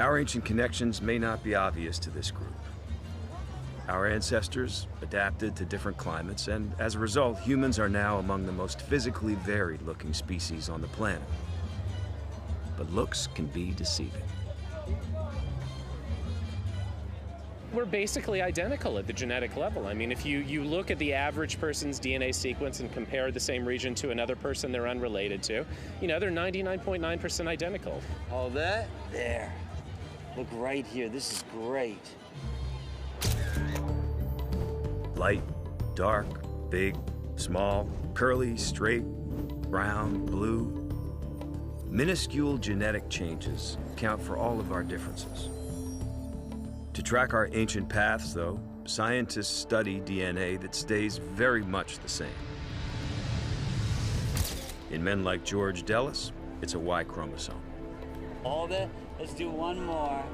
Our ancient connections may not be obvious to this group. Our ancestors adapted to different climates, and as a result, humans are now among the most physically varied-looking species on the planet. But looks can be deceiving. We're basically identical at the genetic level. I mean, if you look at the average person's DNA sequence and compare the same region to another person they're unrelated to, you know, they're 99.9% identical. All that? There. Look right here. This is great. Light, dark, big, small, curly, straight, brown, blue. Minuscule genetic changes account for all of our differences. To track our ancient paths, though, scientists study DNA that stays very much the same. In men like George Dellis, it's a Y chromosome. All that? Let's do one more.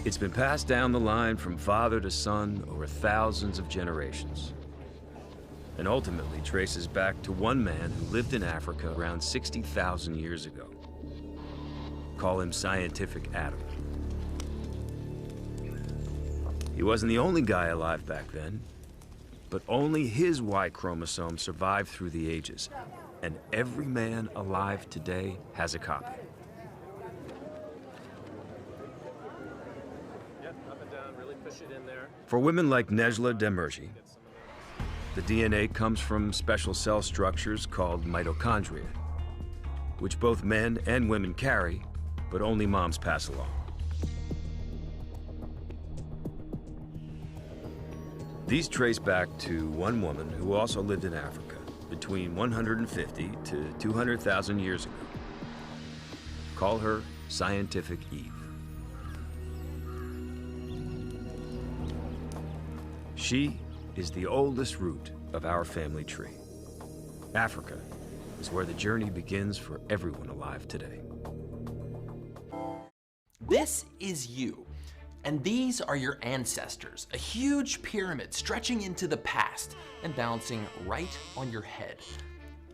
It's been passed down the line from father to son over thousands of generations, and ultimately traces back to one man who lived in Africa around 60,000 years ago. Call him Scientific Adam. He wasn't the only guy alive back then, but only his Y chromosome survived through the ages, and every man alive today has a copy. Yep, up and down, really push it in there. For women like Nejla Demirci, the DNA comes from special cell structures called mitochondria, which both men and women carry, but only moms pass along. These trace back to one woman who also lived in Africa between 150 to 200,000 years ago. Call her Scientific Eve. She is the oldest root of our family tree. Africa is where the journey begins for everyone alive today. This is you. And these are your ancestors, a huge pyramid stretching into the past and balancing right on your head.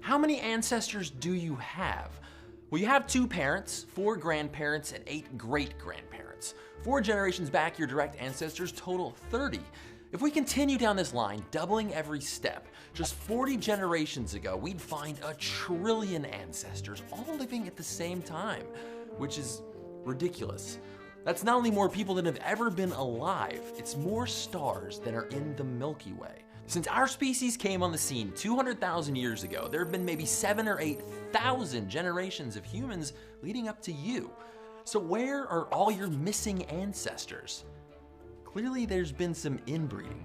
How many ancestors do you have? Well, you have 2 parents, 4 grandparents, and 8 great-grandparents. 4 generations back, your direct ancestors total 30. If we continue down this line, doubling every step, just 40 generations ago, we'd find 1 trillion ancestors all living at the same time, which is ridiculous. That's not only more people than have ever been alive, it's more stars than are in the Milky Way. Since our species came on the scene 200,000 years ago, there have been maybe 7,000 or 8,000 generations of humans leading up to you. So where are all your missing ancestors? Clearly there's been some inbreeding.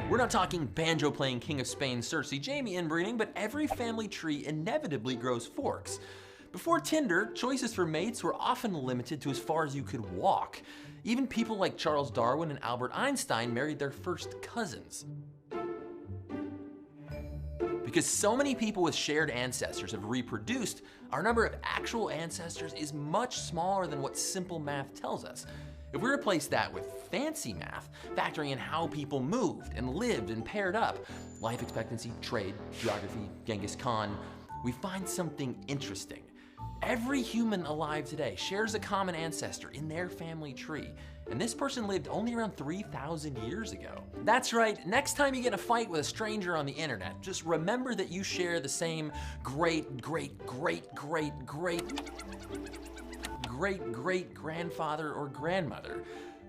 We're not talking banjo-playing King of Spain Cersei Jamie inbreeding, but every family tree inevitably grows forks. Before Tinder, choices for mates were often limited to as far as you could walk. Even people like Charles Darwin and Albert Einstein married their first cousins. Because so many people with shared ancestors have reproduced, our number of actual ancestors is much smaller than what simple math tells us. If we replace that with fancy math, factoring in how people moved and lived and paired up, life expectancy, trade, geography, Genghis Khan, we find something interesting. Every human alive today shares a common ancestor in their family tree, and this person lived only around 3,000 years ago. That's right, next time you get in a fight with a stranger on the internet, just remember that you share the same great-great-great-great-great-great-grandfather or grandmother.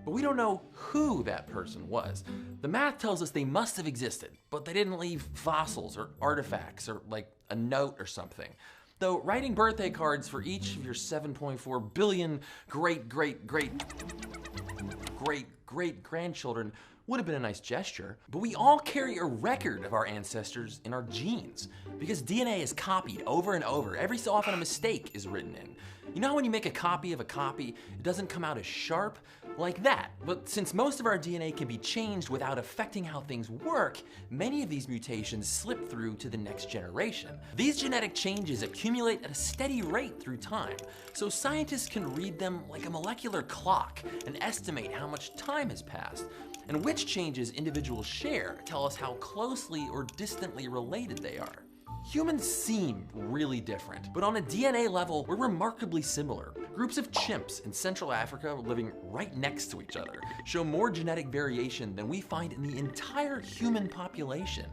But we don't know who that person was. The math tells us they must have existed, but they didn't leave fossils or artifacts or like a note or something. Though writing birthday cards for each of your 7.4 billion great-great-great-great-great-grandchildren would have been a nice gesture, but we all carry a record of our ancestors in our genes because DNA is copied over and over. Every so often a mistake is written in. You know how when you make a copy of a copy, it doesn't come out as sharp? Like that. But since most of our DNA can be changed without affecting how things work, many of these mutations slip through to the next generation. These genetic changes accumulate at a steady rate through time, so scientists can read them like a molecular clock and estimate how much time has passed. And which changes individuals share tell us how closely or distantly related they are. Humans seem really different, but on a DNA level, we're remarkably similar. Groups of chimps in Central Africa living right next to each other show more genetic variation than we find in the entire human population.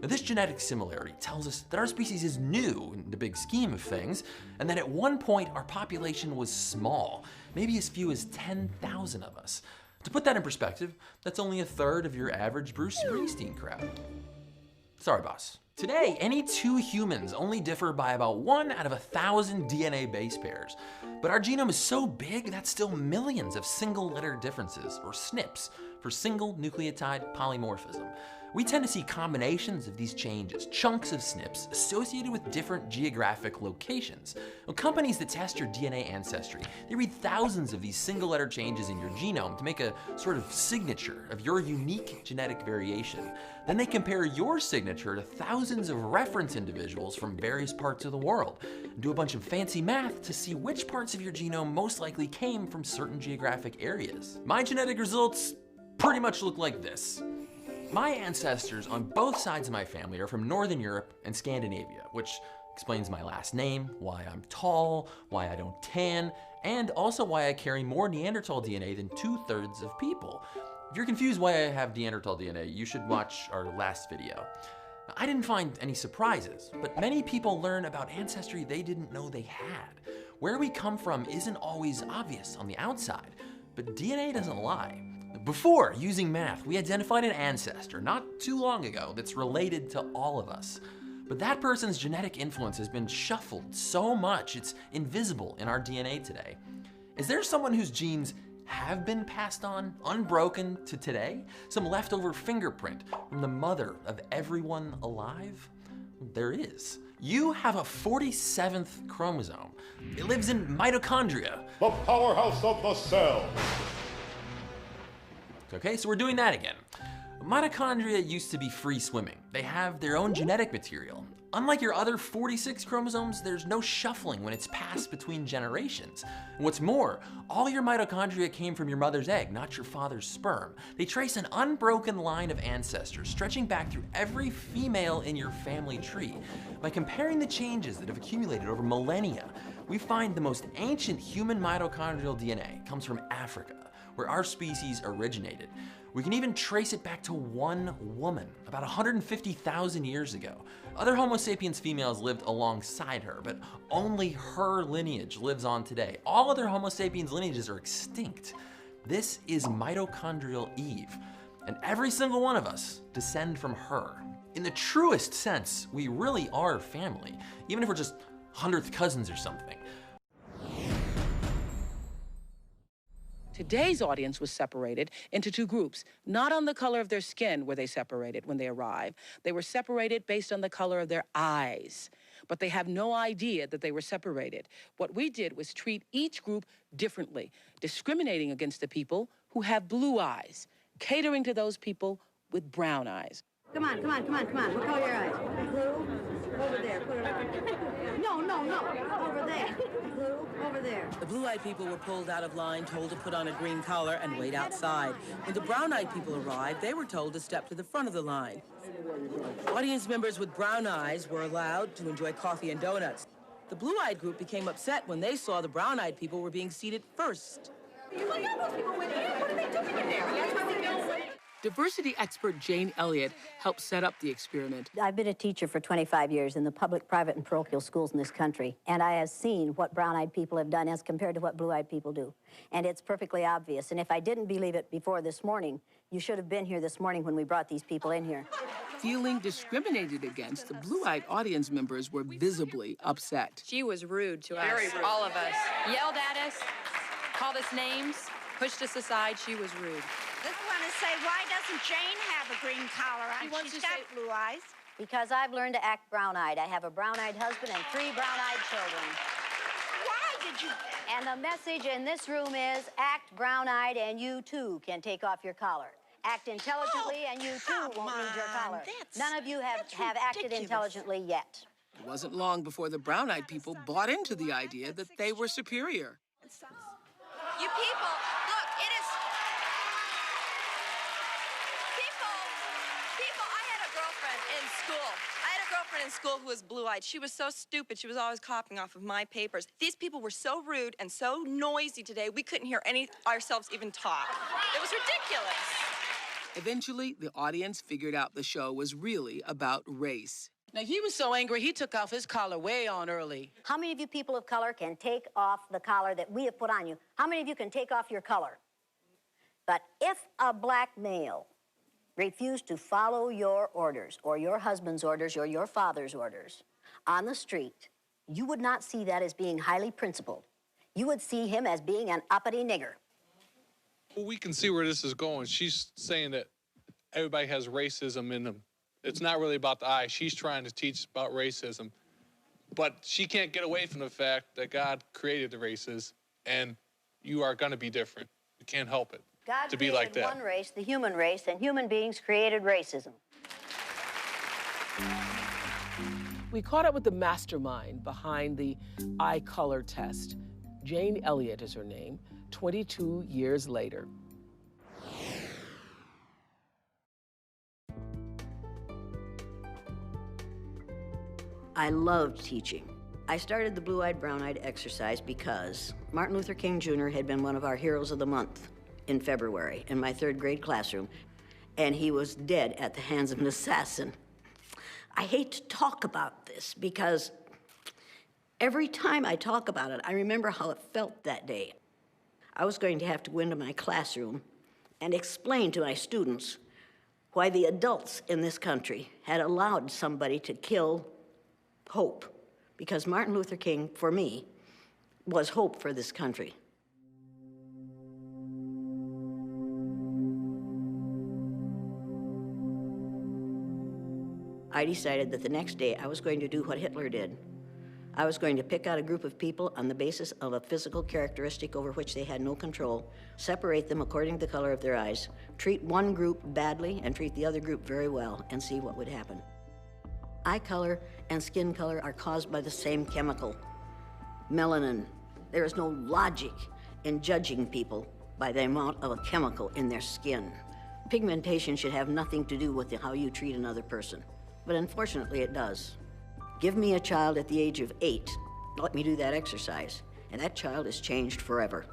Now, this genetic similarity tells us that our species is new in the big scheme of things, and that at one point our population was small, maybe as few as 10,000 of us. To put that in perspective, that's only a third of your average Bruce Springsteen crowd. Sorry, boss. Today, any two humans only differ by about 1 out of 1,000 DNA base pairs. But our genome is so big, that's still millions of single-letter differences, or SNPs, for single nucleotide polymorphism. We tend to see combinations of these changes, chunks of SNPs, associated with different geographic locations. Now, companies that test your DNA ancestry, they read thousands of these single-letter changes in your genome to make a sort of signature of your unique genetic variation. Then they compare your signature to thousands of reference individuals from various parts of the world, and do a bunch of fancy math to see which parts of your genome most likely came from certain geographic areas. My genetic results pretty much look like this. My ancestors on both sides of my family are from Northern Europe and Scandinavia, which explains my last name, why I'm tall, why I don't tan, and also why I carry more Neanderthal DNA than 2/3 of people. If you're confused why I have Neanderthal DNA, you should watch our last video. I didn't find any surprises, but many people learn about ancestry they didn't know they had. Where we come from isn't always obvious on the outside, but DNA doesn't lie. Before using math, we identified an ancestor not too long ago that's related to all of us. But that person's genetic influence has been shuffled so much it's invisible in our DNA today. Is there someone whose genes have been passed on, unbroken to today? Some leftover fingerprint from the mother of everyone alive? There is. You have a 47th chromosome. It lives in mitochondria. The powerhouse of the cell. Okay, so we're doing that again. Mitochondria used to be free swimming. They have their own genetic material. Unlike your other 46 chromosomes, there's no shuffling when it's passed between generations. And what's more, all your mitochondria came from your mother's egg, not your father's sperm. They trace an unbroken line of ancestors stretching back through every female in your family tree. By comparing the changes that have accumulated over millennia, we find the most ancient human mitochondrial DNA comes from Africa, where our species originated. We can even trace it back to one woman, about 150,000 years ago. Other Homo sapiens females lived alongside her, but only her lineage lives on today. All other Homo sapiens lineages are extinct. This is mitochondrial Eve, and every single one of us descend from her. In the truest sense, we really are family, even if we're just 100th cousins or something. Today's audience was separated into two groups. Not on the color of their skin were they separated when they arrived. They were separated based on the color of their eyes. But they have no idea that they were separated. What we did was treat each group differently, discriminating against the people who have blue eyes, catering to those people with brown eyes. Come on, come on, come on, come on. What color are your eyes? Blue? Over there. Put it on. No, no, no. Over there. Blue? Over there. The blue-eyed people were pulled out of line, told to put on a green collar and wait outside. When the brown-eyed people arrived, they were told to step to the front of the line. Audience members with brown eyes were allowed to enjoy coffee and donuts. The blue-eyed group became upset when they saw the brown-eyed people were being seated first. What are they doing in there? Diversity expert Jane Elliott helped set up the experiment. I've been a teacher for 25 years in the public, private, and parochial schools in this country, and I have seen what brown-eyed people have done as compared to what blue-eyed people do. And it's perfectly obvious. And if I didn't believe it before this morning, you should have been here this morning when we brought these people in here. Feeling discriminated against, the blue-eyed audience members were visibly upset. She was rude to us, all of us. Yelled at us, called us names, pushed us aside. She was rude. Just want to say, why doesn't Jane have a green collar on? She's got blue eyes. Because I've learned to act brown-eyed. I have a brown-eyed husband and 3 brown-eyed children. Why did you? And the message in this room is, act brown-eyed and you too can take off your collar. Act intelligently and you too won't need your collar. None of you have acted intelligently yet. It wasn't long before the brown-eyed people bought into the idea that they were superior. You people, look, it is... People, I had a girlfriend in school. I had a girlfriend in school who was blue-eyed. She was so stupid. She was always copying off of my papers. These people were so rude and so noisy today, we couldn't hear ourselves even talk. It was ridiculous. Eventually, the audience figured out the show was really about race. Now, he was so angry, he took off his collar way on early. How many of you people of color can take off the collar that we have put on you? How many of you can take off your color? But if a black male refused to follow your orders, or your husband's orders, or your father's orders on the street, you would not see that as being highly principled. You would see him as being an uppity nigger. Well, we can see where this is going. She's saying that everybody has racism in them. It's not really about the eye. She's trying to teach about racism. But she can't get away from the fact that God created the races, and you are going to be different. You can't help it. God to be like created that. one race, the human race, and human beings created racism. We caught up with the mastermind behind the eye color test. Jane Elliott is her name, 22 years later. I loved teaching. I started the blue-eyed, brown-eyed exercise because Martin Luther King Jr. had been one of our heroes of the month in February in my third grade classroom, and he was dead at the hands of an assassin. I hate to talk about this because every time I talk about it, I remember how it felt that day. I was going to have to go into my classroom and explain to my students why the adults in this country had allowed somebody to kill hope, because Martin Luther King, for me, was hope for this country. I decided that the next day I was going to do what Hitler did. I was going to pick out a group of people on the basis of a physical characteristic over which they had no control, separate them according to the color of their eyes, treat one group badly and treat the other group very well, and see what would happen. Eye color and skin color are caused by the same chemical, melanin. There is no logic in judging people by the amount of a chemical in their skin. Pigmentation should have nothing to do with how you treat another person, but unfortunately it does. Give me a child at the age of 8, let me do that exercise, and that child is changed forever.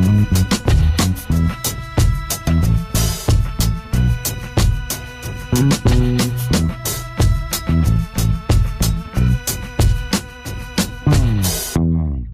Bye.